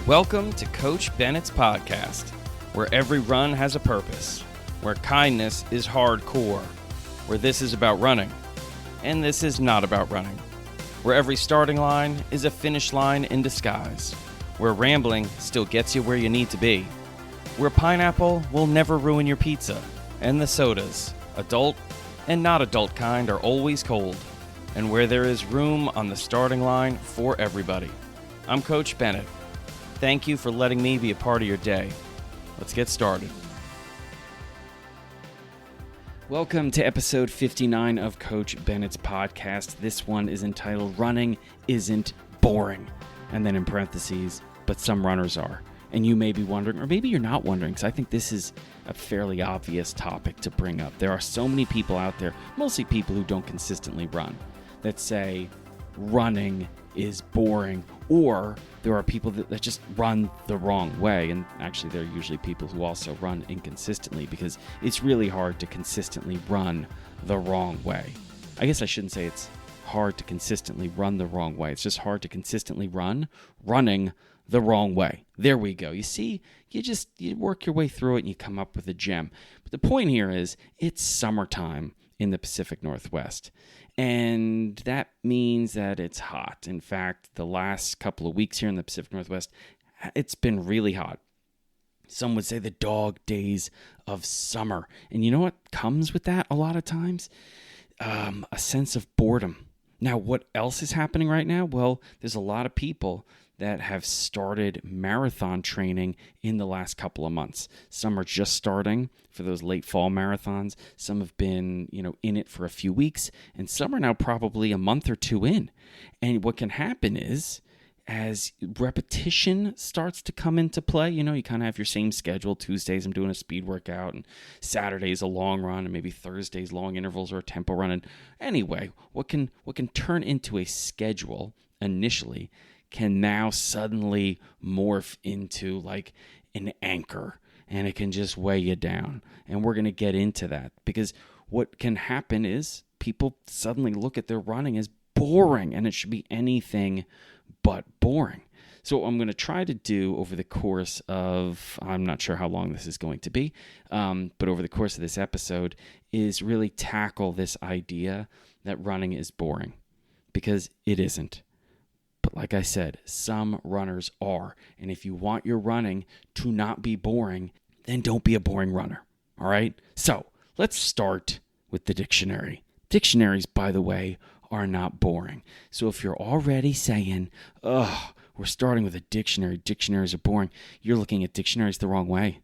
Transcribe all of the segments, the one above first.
Welcome to Coach Bennett's podcast, where every run has a purpose, where kindness is hardcore, where this is about running, and this is not about running, where every starting line is a finish line in disguise, where rambling still gets you where you need to be, where pineapple will never ruin your pizza, and the sodas, adult and not adult kind, are always cold, and where there is room on the starting line for everybody. I'm Coach Bennett. Thank you for letting me be a part of your day. Let's get started. Welcome to episode 59 of Coach Bennett's podcast. This one is entitled Running Isn't Boring. And then in parentheses, but some runners are. And you may be wondering, or maybe you're not wondering, because I think this is a fairly obvious topic to bring up. There are so many people out there, mostly people who don't consistently run, that say running is boring, or there are people that just run the wrong way. And actually, there are usually people who also run inconsistently, because it's really hard to consistently run the wrong way. I guess I shouldn't say it's hard to consistently run the wrong way. It's just hard to consistently running the wrong way. There we go. You see, you work your way through it and you come up with a gem. But the point here is it's summertime in the Pacific Northwest. And that means that it's hot. In fact, the last couple of weeks here in the Pacific Northwest, it's been really hot. Some would say the dog days of summer. And you know what comes with that a lot of times? A sense of boredom. Now, what else is happening right now? Well, there's a lot of people that have started marathon training in the last couple of months. Some are just starting for those late fall marathons. Some have been, in it for a few weeks, and some are now probably a month or two in. And what can happen is, as repetition starts to come into play, you kind of have your same schedule. Tuesdays I'm doing a speed workout, and Saturdays a long run, and maybe Thursdays long intervals or a tempo run. And anyway, what can turn into a schedule initially can now suddenly morph into like an anchor, and it can just weigh you down. And we're going to get into that, because what can happen is people suddenly look at their running as boring, and it should be anything but boring. So what I'm going to try to do over the course of, I'm not sure how long this is going to be, but over the course of this episode is really tackle this idea that running is boring, because it isn't. But like I said, some runners are. And if you want your running to not be boring, then don't be a boring runner. All right? So let's start with the dictionary. Dictionaries, by the way, are not boring. So if you're already saying, we're starting with a dictionary, dictionaries are boring, you're looking at dictionaries the wrong way.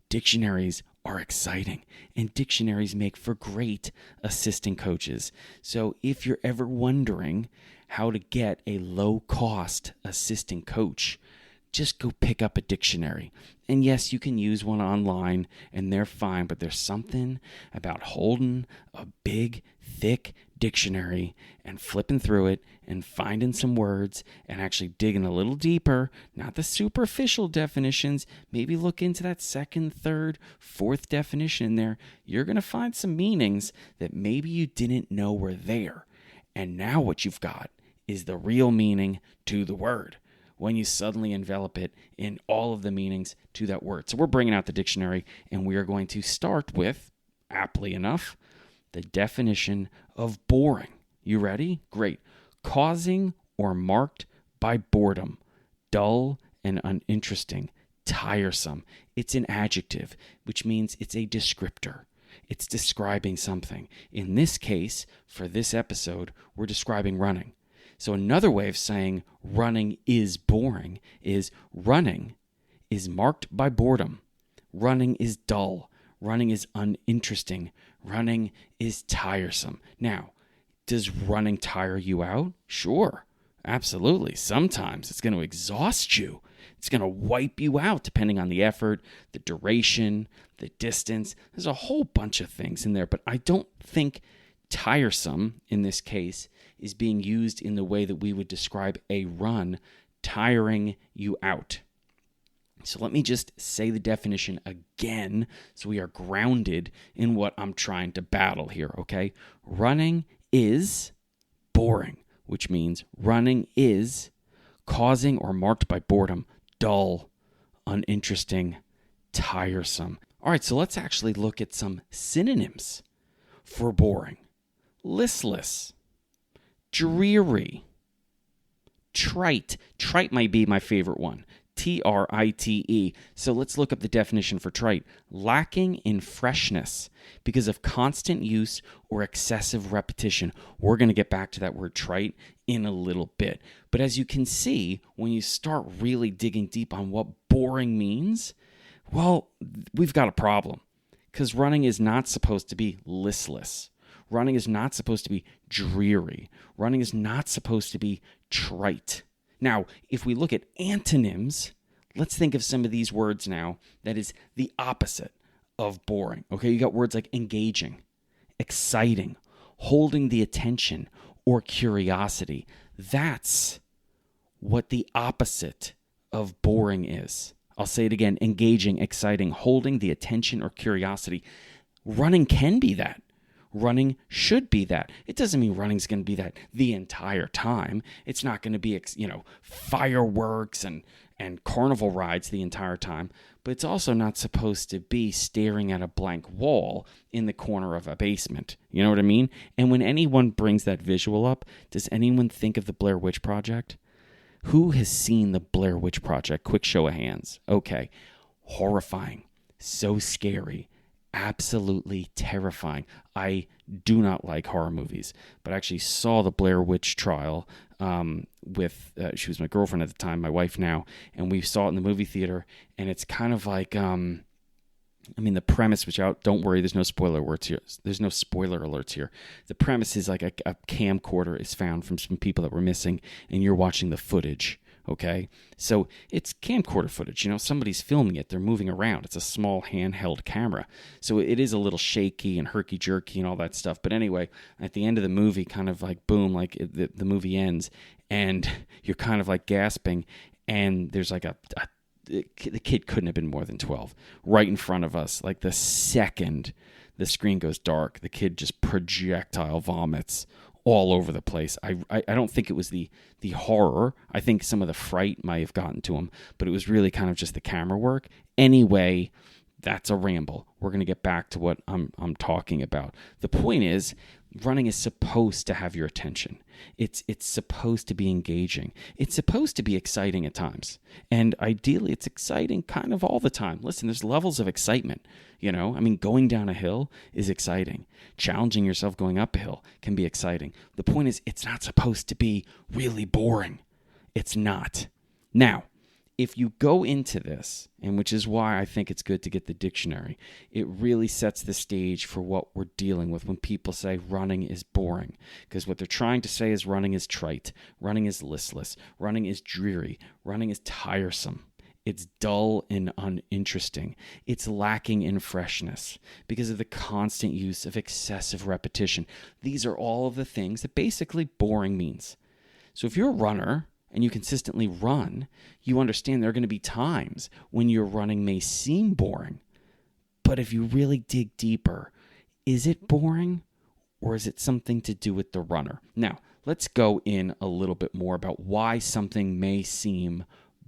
Dictionaries are exciting, and dictionaries make for great assistant coaches. So if you're ever wondering how to get a low-cost assistant coach, just go pick up a dictionary. And yes, you can use one online, and they're fine, but there's something about holding a big, thick dictionary and flipping through it and finding some words and actually digging a little deeper, not the superficial definitions. Maybe look into that second, third, fourth definition in there. You're going to find some meanings that maybe you didn't know were there. And now what you've got is the real meaning to the word, when you suddenly envelop it in all of the meanings to that word. So we're bringing out the dictionary, and we are going to start with, aptly enough, the definition of boring. You ready? Great. Causing or marked by boredom, dull and uninteresting, tiresome. It's an adjective, which means it's a descriptor. It's describing something. In this case, for this episode, we're describing running. So another way of saying running is boring is running is marked by boredom. Running is dull. Running is uninteresting. Running is tiresome. Now, does running tire you out? Sure, absolutely. Sometimes it's going to exhaust you. It's going to wipe you out depending on the effort, the duration, the distance. There's a whole bunch of things in there, but I don't think tiresome in this case is being used in the way that we would describe a run tiring you out. So let me just say the definition again so we are grounded in what I'm trying to battle here, okay? Running is boring, which means running is causing or marked by boredom, dull, uninteresting, tiresome. All right, so let's actually look at some synonyms for boring. Listless, dreary, trite. Trite might be my favorite one. Trite. So let's look up the definition for trite. Lacking in freshness because of constant use or excessive repetition. We're going to get back to that word trite in a little bit. But as you can see, when you start really digging deep on what boring means, well, we've got a problem. Because running is not supposed to be listless. Running is not supposed to be dreary. Running is not supposed to be trite. Now, if we look at antonyms, let's think of some of these words now that is the opposite of boring. Okay, you got words like engaging, exciting, holding the attention, or curiosity. That's what the opposite of boring is. I'll say it again, engaging, exciting, holding the attention or curiosity. Running can be that. Running should be that. It doesn't mean running's going to be that the entire time. It's not going to be, fireworks and carnival rides the entire time. But it's also not supposed to be staring at a blank wall in the corner of a basement. You know what I mean? And when anyone brings that visual up, does anyone think of the Blair Witch Project? Who has seen the Blair Witch Project? Quick show of hands. Okay. Horrifying. So scary. Absolutely terrifying. I do not like horror movies, but I actually saw the Blair Witch trial with, she was my girlfriend at the time, my wife now, and we saw it in the movie theater, and it's kind of like, the premise, don't worry, there's no spoiler alerts here. There's no spoiler alerts here. The premise is like a camcorder is found from some people that were missing, and you're watching the footage. Okay, so it's camcorder footage. Somebody's filming it. They're moving around. It's a small handheld camera. So it is a little shaky and herky-jerky and all that stuff. But anyway, at the end of the movie, kind of like boom, like the movie ends, and you're kind of like gasping, and there's like the kid couldn't have been more than 12 right in front of us. Like the second the screen goes dark, the kid just projectile vomits all over the place. I don't think it was the horror. I think some of the fright might have gotten to him, but it was really kind of just the camera work. Anyway, that's a ramble. We're going to get back to what I'm talking about. The point is, running is supposed to have your attention. It's supposed to be engaging. It's supposed to be exciting at times. And ideally, it's exciting kind of all the time. Listen, there's levels of excitement. Going down a hill is exciting. Challenging yourself going up a hill can be exciting. The point is, it's not supposed to be really boring. It's not. Now, if you go into this, and which is why I think it's good to get the dictionary, it really sets the stage for what we're dealing with when people say running is boring. Because what they're trying to say is running is trite, running is listless, running is dreary, running is tiresome. It's dull and uninteresting. It's lacking in freshness because of the constant use of excessive repetition. These are all of the things that basically boring means. So if you're a runner and you consistently run, you understand there are going to be times when your running may seem boring. But if you really dig deeper, is it boring or is it something to do with the runner? Now, let's go in a little bit more about why something may seem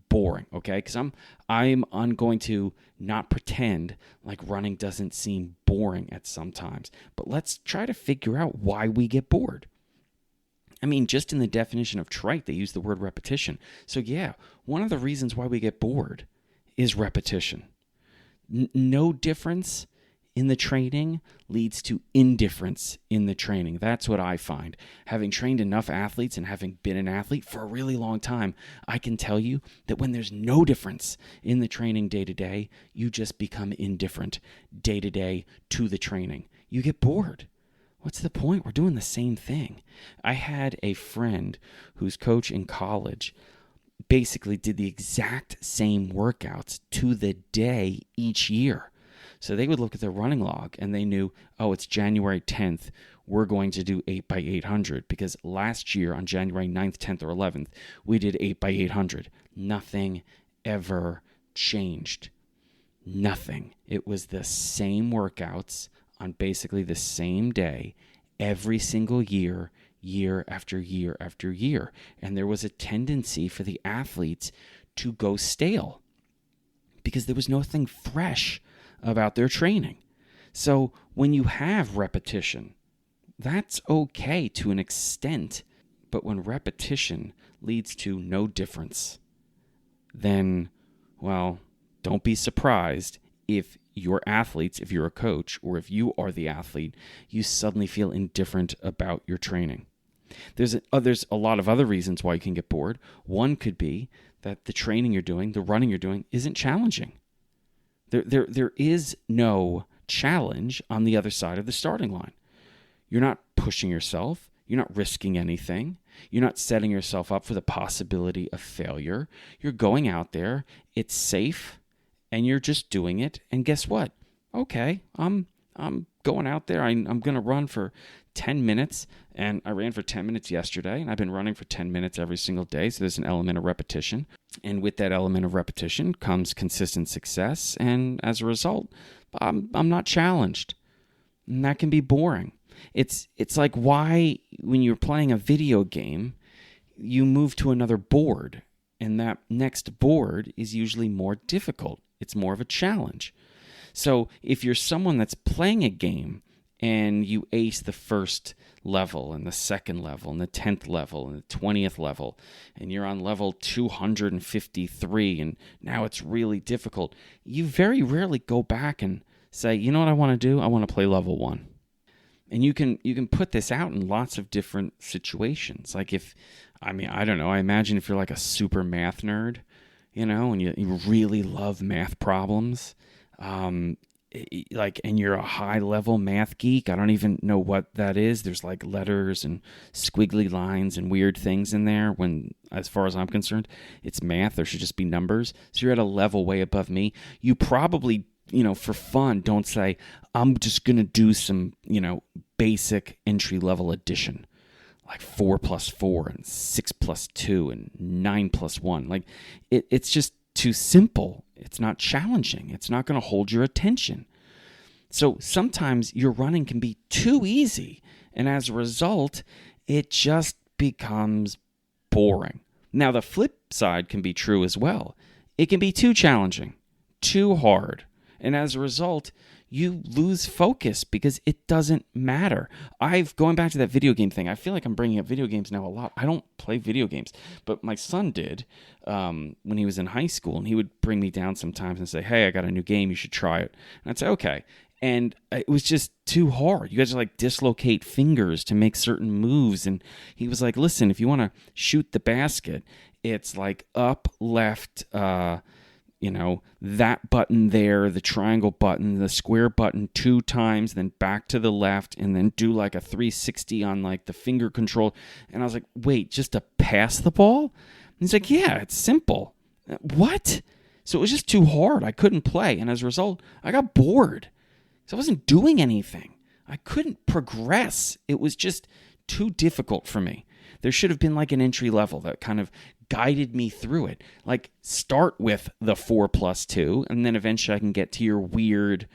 boring, okay? Because I'm going to not pretend like running doesn't seem boring at some times. But let's try to figure out why we get bored. Just in the definition of trite, they use the word repetition. So yeah, one of the reasons why we get bored is repetition. No difference in the training leads to indifference in the training. That's what I find. Having trained enough athletes and having been an athlete for a really long time, I can tell you that when there's no difference in the training day to day, you just become indifferent day to day to the training. You get bored. What's the point? We're doing the same thing. I had a friend whose coach in college basically did the exact same workouts to the day each year. So they would look at their running log and they knew, it's January 10th. We're going to do 8x800 because last year on January 9th, 10th, or 11th, we did 8x800. Nothing ever changed. Nothing. It was the same workouts on basically the same day every single year, year after year after year. And there was a tendency for the athletes to go stale because there was nothing fresh about their training. So when you have repetition, that's okay to an extent. But when repetition leads to no difference, then, well, don't be surprised if your athletes, if you're a coach, or if you are the athlete, you suddenly feel indifferent about your training. There's a lot of other reasons why you can get bored. One could be that the training you're doing, the running you're doing, isn't challenging. There is no challenge on the other side of the starting line. You're not pushing yourself. You're not risking anything. You're not setting yourself up for the possibility of failure. You're going out there. It's safe. And you're just doing it, and guess what? Okay, I'm going out there. I'm going to run for 10 minutes, and I ran for 10 minutes yesterday, and I've been running for 10 minutes every single day, so there's an element of repetition. And with that element of repetition comes consistent success, and as a result, I'm not challenged. And that can be boring. It's like why, when you're playing a video game, you move to another board, and that next board is usually more difficult. It's more of a challenge. So if you're someone that's playing a game and you ace the first level and the second level and the 10th level and the 20th level, and you're on level 253 and now it's really difficult, you very rarely go back and say, you know what I want to do? I want to play level 1. And you can put this out in lots of different situations. Like I don't know, I imagine if you're like a super math nerd, and you really love math problems, and you're a high-level math geek. I don't even know what that is. There's like letters and squiggly lines and weird things in there when, as far as I'm concerned, it's math. There should just be numbers. So you're at a level way above me. You probably, for fun, don't say, I'm just going to do some, basic entry-level addition. Like 4 plus 4 and 6 plus 2 and 9 plus 1. Like it's just too simple. It's not challenging. It's not going to hold your attention. So sometimes your running can be too easy. And as a result, it just becomes boring. Now, the flip side can be true as well. It can be too challenging, too hard. And as a result, you lose focus because it doesn't matter. Going back to that video game thing, I feel like I'm bringing up video games now a lot. I don't play video games, but my son did when he was in high school, and he would bring me down sometimes and say, hey, I got a new game, you should try it. And I'd say, okay. And it was just too hard. You guys are like dislocate fingers to make certain moves. And he was like, listen, if you want to shoot the basket, it's like up, left, that button there, the triangle button, the square button 2 times, then back to the left, and then do like a 360 on like the finger control. And I was like, wait, just to pass the ball? And he's like, yeah, it's simple. What? So it was just too hard. I couldn't play. And as a result, I got bored. So I wasn't doing anything. I couldn't progress. It was just too difficult for me. There should have been like an entry level that kind of guided me through it. Like start with the 4 plus 2, and then eventually I can get to your weird,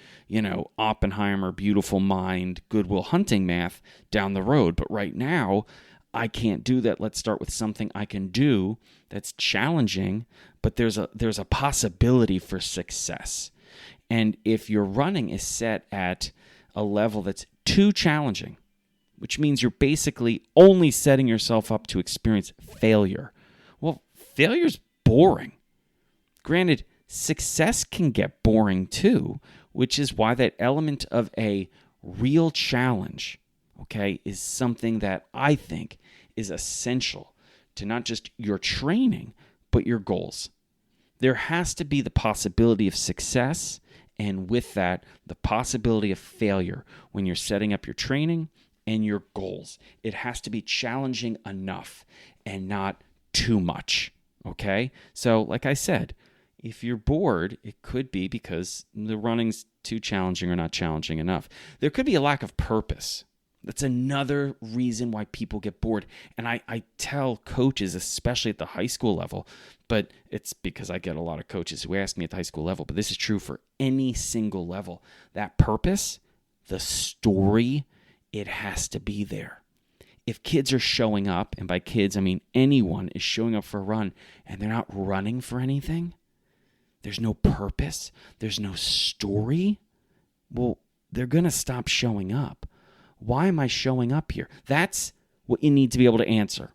Oppenheimer, beautiful mind, Good Will Hunting math down the road. But right now, I can't do that. Let's start with something I can do that's challenging, but there's a possibility for success. And if your running is set at a level that's too challenging, which means you're basically only setting yourself up to experience failure. Well, failure's boring. Granted, success can get boring too, which is why that element of a real challenge, is something that I think is essential to not just your training, but your goals. There has to be the possibility of success, and with that, the possibility of failure when you're setting up your training and your goals. It has to be challenging enough and not too much, okay? So, like I said, if you're bored, it could be because the running's too challenging or not challenging enough. There could be a lack of purpose. That's another reason why people get bored. And I tell coaches, especially at the high school level, but it's because I get a lot of coaches who ask me at the high school level, but this is true for any single level. That purpose, the story, it has to be there. if kids are showing up, and by kids I mean anyone is showing up for a run and they're not running for anything, there's no purpose, there's no story, well, they're going to stop showing up. Why am I showing up here? That's what you need to be able to answer.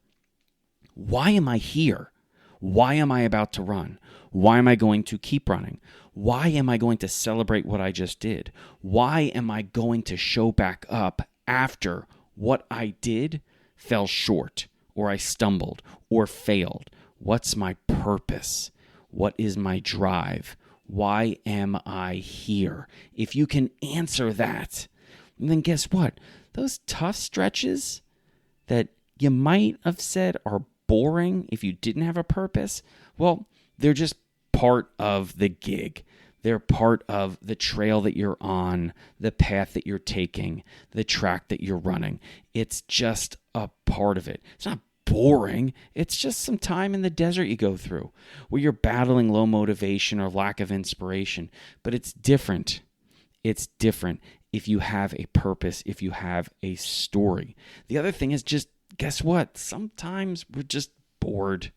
Why am I here? Why am I about to run? Why am I going to keep running? Why am I going to celebrate what I just did? Why am I going to show back up after what I did fell short, or I stumbled, or failed? What's my purpose? What is my drive? Why am I here? If you can answer that, then guess what? Those tough stretches that you might have said are boring if you didn't have a purpose, well, they're just part of the gig. They're part of the trail that you're on, the path that you're taking, the track that you're running. It's just a part of it. It's not boring. It's just some time in the desert you go through where you're battling low motivation or lack of inspiration. But it's different. It's different if you have a purpose, if you have a story. The other thing is just, guess what? Sometimes we're just bored.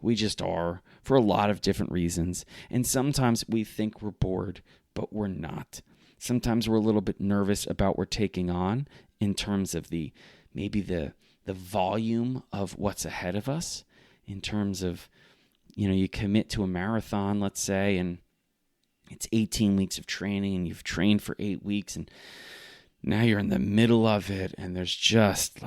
We just are, for a lot of different reasons. And sometimes we think we're bored, but we're not. Sometimes we're a little bit nervous about what we're taking on in terms of maybe the volume of what's ahead of us, in terms of, you commit to a marathon, let's say, and it's 18 weeks of training, and you've trained for 8 weeks, and now you're in the middle of it, and there's just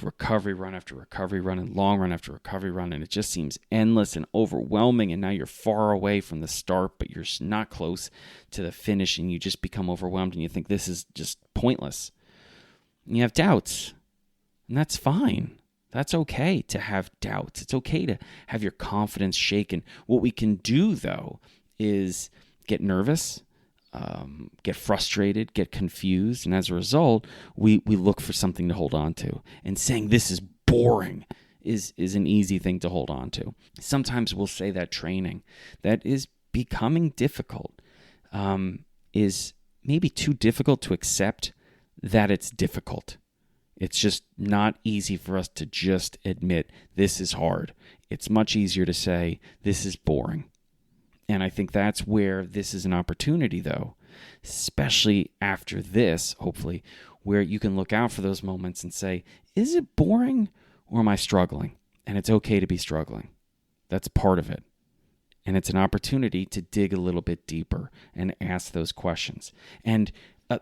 recovery run after recovery run and long run after recovery run, and it just seems endless and overwhelming, and now you're far away from the start, but you're not close to the finish, and you just become overwhelmed, and you think this is just pointless. And you have doubts, and that's fine. That's okay to have doubts. It's okay to have your confidence shaken. What we can do, though, is get nervous, get frustrated, get confused, and as a result, we look for something to hold on to. And saying this is boring is an easy thing to hold on to. Sometimes we'll say that training that is becoming difficult is maybe too difficult to accept that it's difficult. It's just not easy for us to just admit this is hard. It's much easier to say this is boring. And I think that's where this is an opportunity, though, especially after this, hopefully, where you can look out for those moments and say, is it boring or am I struggling? And it's okay to be struggling. That's part of it. And it's an opportunity to dig a little bit deeper and ask those questions. And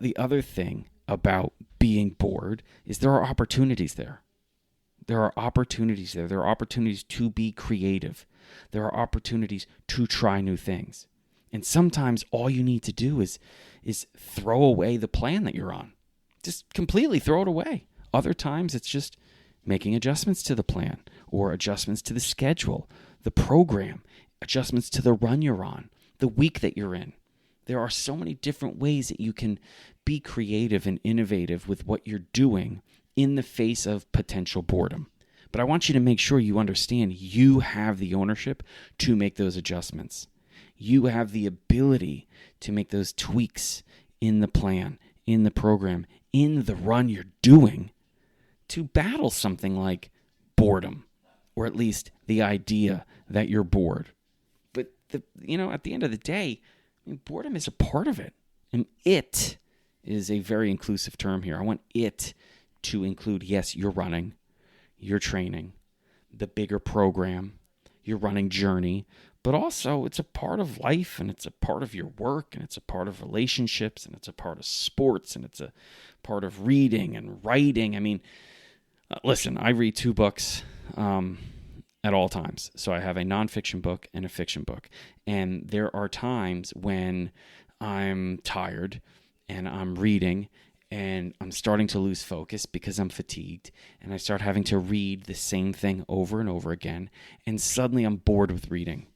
the other thing about being bored is there are opportunities there. There are opportunities there. There are opportunities to be creative. There are opportunities to try new things. And sometimes all you need to do is throw away the plan that you're on. Just completely throw it away. Other times it's just making adjustments to the plan or adjustments to the schedule, the program, adjustments to the run you're on, the week that you're in. There are so many different ways that you can be creative and innovative with what you're doing in the face of potential boredom. But I want you to make sure you understand you have the ownership to make those adjustments. You have the ability to make those tweaks in the plan, in the program, in the run you're doing to battle something like boredom, or at least the idea that you're bored. But at the end of the day, boredom is a part of it. And it is a very inclusive term here. I want it to include, yes, you're running, you're training, the bigger program, your running journey, but also it's a part of life, and it's a part of your work, and it's a part of relationships, and it's a part of sports, and it's a part of reading and writing. I mean, listen, I read 2 books at all times. So I have a nonfiction book and a fiction book. And there are times when I'm tired and I'm reading and I'm starting to lose focus because I'm fatigued, and I start having to read the same thing over and over again, and suddenly I'm bored with reading.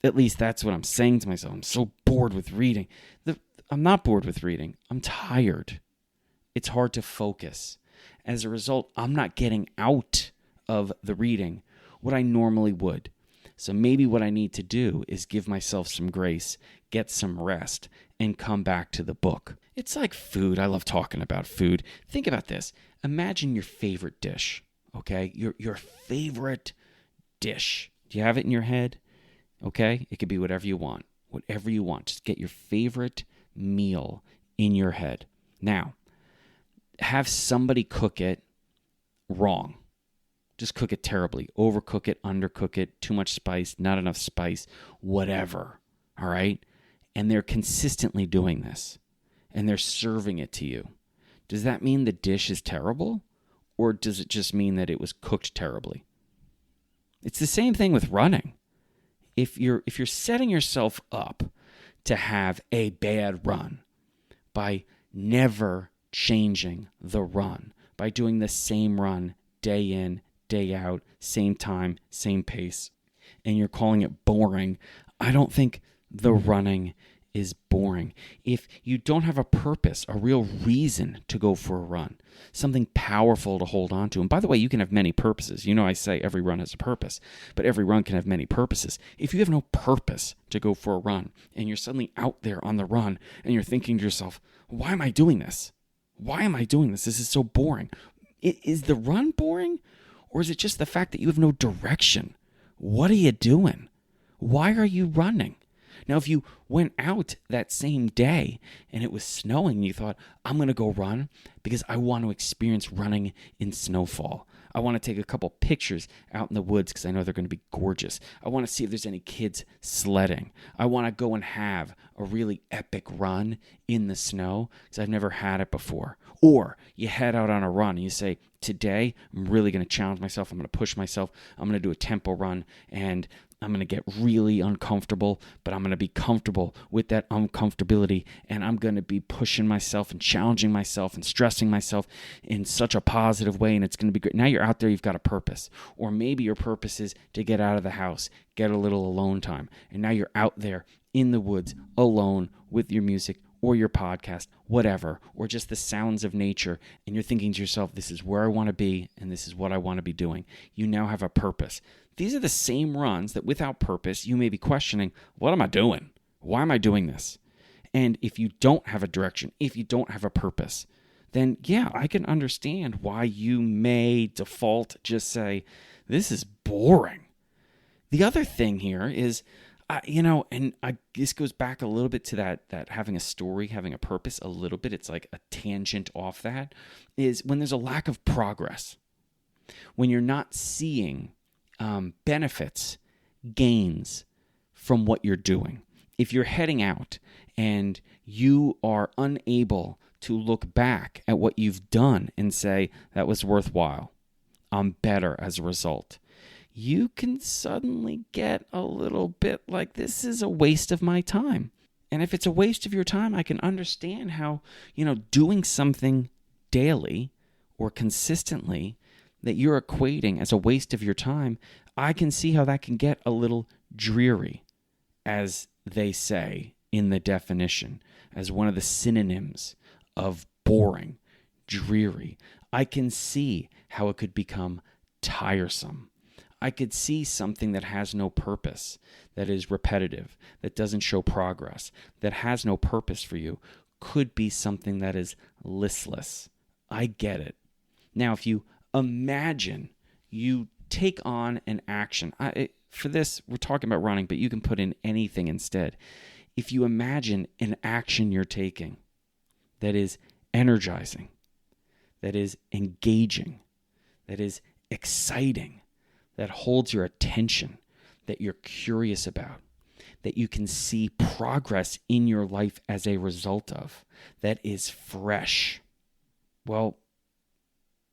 At least that's what I'm saying to myself. I'm so bored with reading. I'm not bored with reading. I'm tired. It's hard to focus. As a result, I'm not getting out of the reading what I normally would. So maybe what I need to do is give myself some grace, get some rest, and come back to the book. It's like food. I love talking about food. Think about this. Imagine your favorite dish, okay? Your favorite dish. Do you have it in your head? Okay? It could be whatever you want. Whatever you want. Just get your favorite meal in your head. Now, have somebody cook it wrong. Just cook it terribly. Overcook it, undercook it, too much spice, not enough spice, whatever. All right? And they're consistently doing this. And they're serving it to you. Does that mean the dish is terrible? Or does it just mean that it was cooked terribly? It's the same thing with running. If you're setting yourself up to have a bad run by never changing the run, by doing the same run day in, day out, same time, same pace, and you're calling it boring, I don't think the running is boring. If you don't have a purpose, a real reason to go for a run, something powerful to hold on to. And by the way, you can have many purposes. You know, I say every run has a purpose, but every run can have many purposes. If you have no purpose to go for a run and you're suddenly out there on the run and you're thinking to yourself, why am I doing this? Why am I doing this? This is so boring. Is the run boring? Or is it just the fact that you have no direction? What are you doing? Why are you running? Now, if you went out that same day and it was snowing and you thought, I'm going to go run because I want to experience running in snowfall. I want to take a couple pictures out in the woods because I know they're going to be gorgeous. I want to see if there's any kids sledding. I want to go and have a really epic run in the snow because I've never had it before. Or you head out on a run and you say, today I'm really going to challenge myself. I'm going to push myself. I'm going to do a tempo run and I'm going to get really uncomfortable, but I'm going to be comfortable with that uncomfortability, and I'm going to be pushing myself and challenging myself and stressing myself in such a positive way, and it's going to be great. Now you're out there, you've got a purpose. Or maybe your purpose is to get out of the house, get a little alone time, and now you're out there in the woods alone with your music or your podcast, whatever, or just the sounds of nature, and you're thinking to yourself, this is where I want to be, and this is what I want to be doing. You now have a purpose. These are the same runs that without purpose, you may be questioning, what am I doing? Why am I doing this? And if you don't have a direction, if you don't have a purpose, then yeah, I can understand why you may default just say, this is boring. The other thing here is, this goes back a little bit to that having a story, having a purpose a little bit. It's like a tangent off that, is when there's a lack of progress, when you're not seeing benefits, gains from what you're doing. If you're heading out and you are unable to look back at what you've done and say, that was worthwhile, I'm better as a result, you can suddenly get a little bit like, this is a waste of my time. And if it's a waste of your time, I can understand how, doing something daily or consistently that you're equating as a waste of your time, I can see how that can get a little dreary, as they say in the definition, as one of the synonyms of boring, dreary. I can see how it could become tiresome. I could see something that has no purpose, that is repetitive, that doesn't show progress, that has no purpose for you, could be something that is listless. I get it. Now, if you imagine you take on an action. For this, we're talking about running, but you can put in anything instead. If you imagine an action you're taking that is energizing, that is engaging, that is exciting, that holds your attention, that you're curious about, that you can see progress in your life as a result of, that is fresh, well,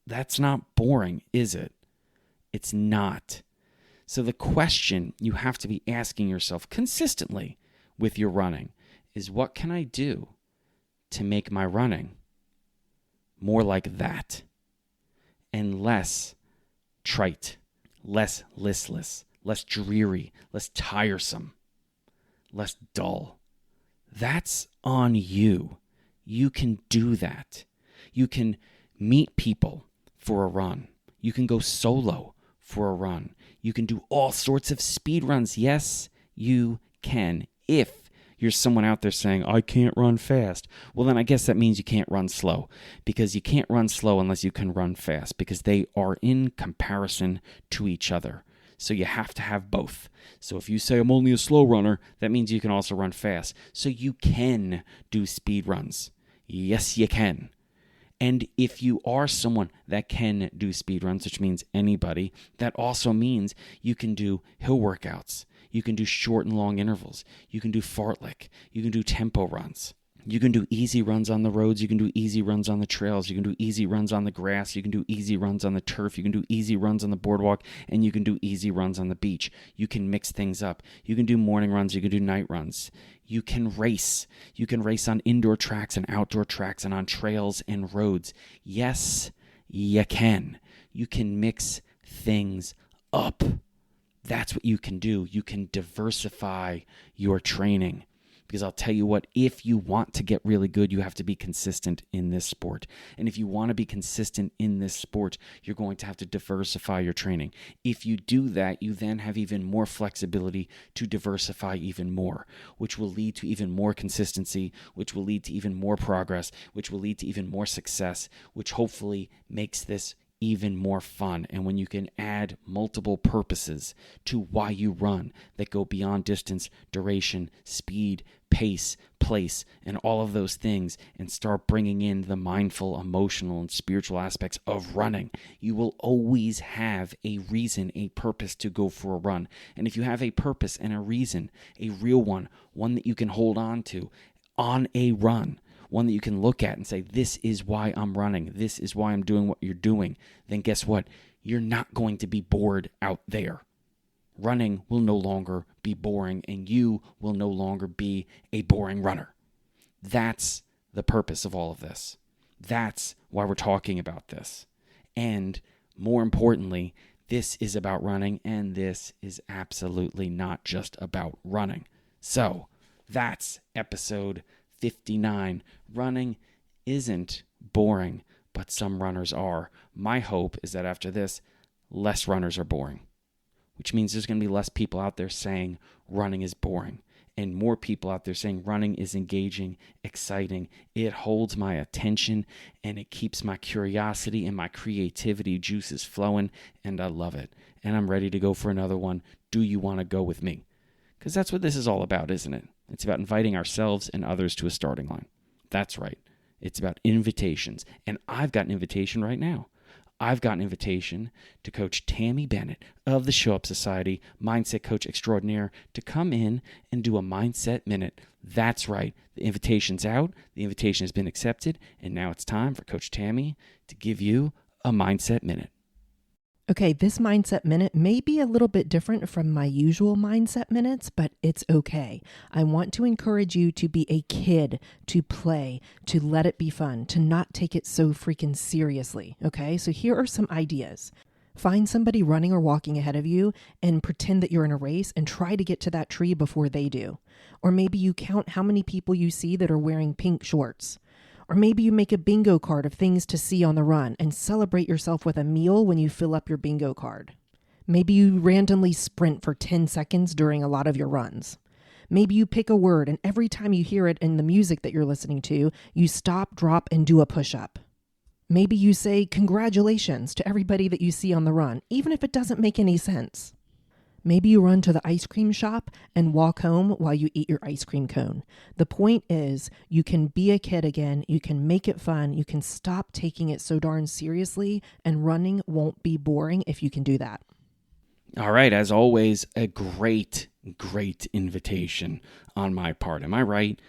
that's not boring, is it? It's not. So the question you have to be asking yourself consistently with your running is, what can I do to make my running more like that and less trite, less listless, less dreary, less tiresome, less dull? That's on you. You can do that. You can meet people for a run. You can go solo for a run. You can do all sorts of speed runs. Yes, you can, if You're someone out there saying, I can't run fast. Well, then I guess that means you can't run slow, because you can't run slow unless you can run fast, because they are in comparison to each other. So you have to have both. So if you say I'm only a slow runner, that means you can also run fast. So you can do speed runs. Yes, you can. And if you are someone that can do speed runs, which means anybody, that also means you can do hill workouts. You can do short and long intervals. You can do fartlek. You can do tempo runs. You can do easy runs on the roads. You can do easy runs on the trails. You can do easy runs on the grass. You can do easy runs on the turf. You can do easy runs on the boardwalk. And you can do easy runs on the beach. You can mix things up. You can do morning runs. You can do night runs. You can race. You can race on indoor tracks and outdoor tracks and on trails and roads. Yes, you can. You can mix things up. That's what you can do. You can diversify your training. Because I'll tell you what, if you want to get really good, you have to be consistent in this sport. And if you want to be consistent in this sport, you're going to have to diversify your training. If you do that, you then have even more flexibility to diversify even more, which will lead to even more consistency, which will lead to even more progress, which will lead to even more success, which hopefully makes this even more fun. And when you can add multiple purposes to why you run that go beyond distance, duration, speed, pace, place, and all of those things, and start bringing in the mindful, emotional, and spiritual aspects of running, you will always have a reason, a purpose to go for a run. And if you have a purpose and a reason, a real one that you can hold on to on a run, one that you can look at and say, this is why I'm running, this is why I'm doing what you're doing, then guess what? You're not going to be bored out there. Running will no longer be boring, and you will no longer be a boring runner. That's the purpose of all of this. That's why we're talking about this. And more importantly, this is about running, and this is absolutely not just about running. So that's episode 59. Running isn't boring, but some runners are. My hope is that after this, less runners are boring, which means there's going to be less people out there saying running is boring, and more people out there saying running is engaging, exciting. It holds my attention, and it keeps my curiosity and my creativity juices flowing, and I love it. And I'm ready to go for another one. Do you want to go with me? Because that's what this is all about, isn't it? It's about inviting ourselves and others to a starting line. That's right. It's about invitations. And I've got an invitation right now. I've got an invitation to Coach Tammy Bennett of the Show Up Society, Mindset Coach Extraordinaire, to come in and do a Mindset Minute. That's right. The invitation's out. The invitation has been accepted. And now it's time for Coach Tammy to give you a Mindset Minute. Okay, this Mindset Minute may be a little bit different from my usual Mindset Minutes, but it's okay. I want to encourage you to be a kid, to play, to let it be fun, to not take it so freaking seriously, okay? So here are some ideas. Find somebody running or walking ahead of you and pretend that you're in a race and try to get to that tree before they do. Or maybe you count how many people you see that are wearing pink shorts. Or maybe you make a bingo card of things to see on the run and celebrate yourself with a meal when you fill up your bingo card. Maybe you randomly sprint for 10 seconds during a lot of your runs. Maybe you pick a word and every time you hear it in the music that you're listening to, you stop, drop, and do a push-up. Maybe you say congratulations to everybody that you see on the run, even if it doesn't make any sense. Maybe you run to the ice cream shop and walk home while you eat your ice cream cone. The point is, you can be a kid again, you can make it fun, you can stop taking it so darn seriously, and running won't be boring if you can do that. All right, as always, a great invitation on my part. Am I right?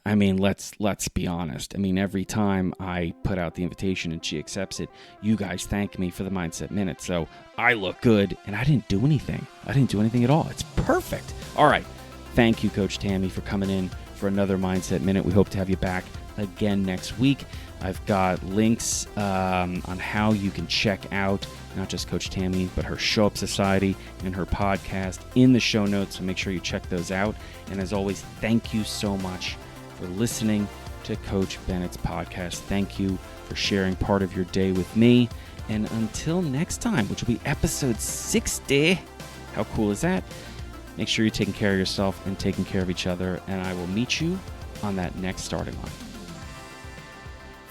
I mean, let's be honest. I mean, every time I put out the invitation and she accepts it, you guys thank me for the Mindset Minute. So I look good, and I didn't do anything. I didn't do anything at all. It's perfect. All right. Thank you, Coach Tammy, for coming in for another Mindset Minute. We hope to have you back again next week. I've got links on how you can check out not just Coach Tammy, but her Show Up Society and her podcast in the show notes. So make sure you check those out. And as always, thank you so much for listening to Coach Bennett's podcast. Thank you for sharing part of your day with me. And until next time, which will be episode 60, how cool is that? Make sure you're taking care of yourself and taking care of each other, and I will meet you on that next starting line.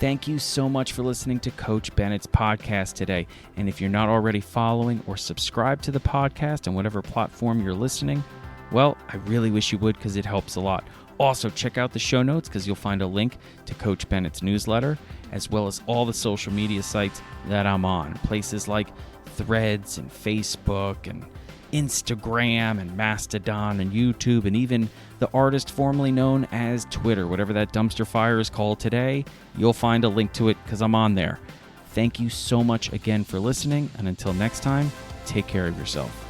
Thank you so much for listening to Coach Bennett's podcast today. And if you're not already following or subscribed to the podcast on whatever platform you're listening, well, I really wish you would because it helps a lot. Also, check out the show notes because you'll find a link to Coach Bennett's newsletter, as well as all the social media sites that I'm on. Places like Threads and Facebook and Instagram and Mastodon and YouTube, and even the artist formerly known as Twitter. Whatever that dumpster fire is called today, you'll find a link to it because I'm on there. Thank you so much again for listening, and until next time, take care of yourself.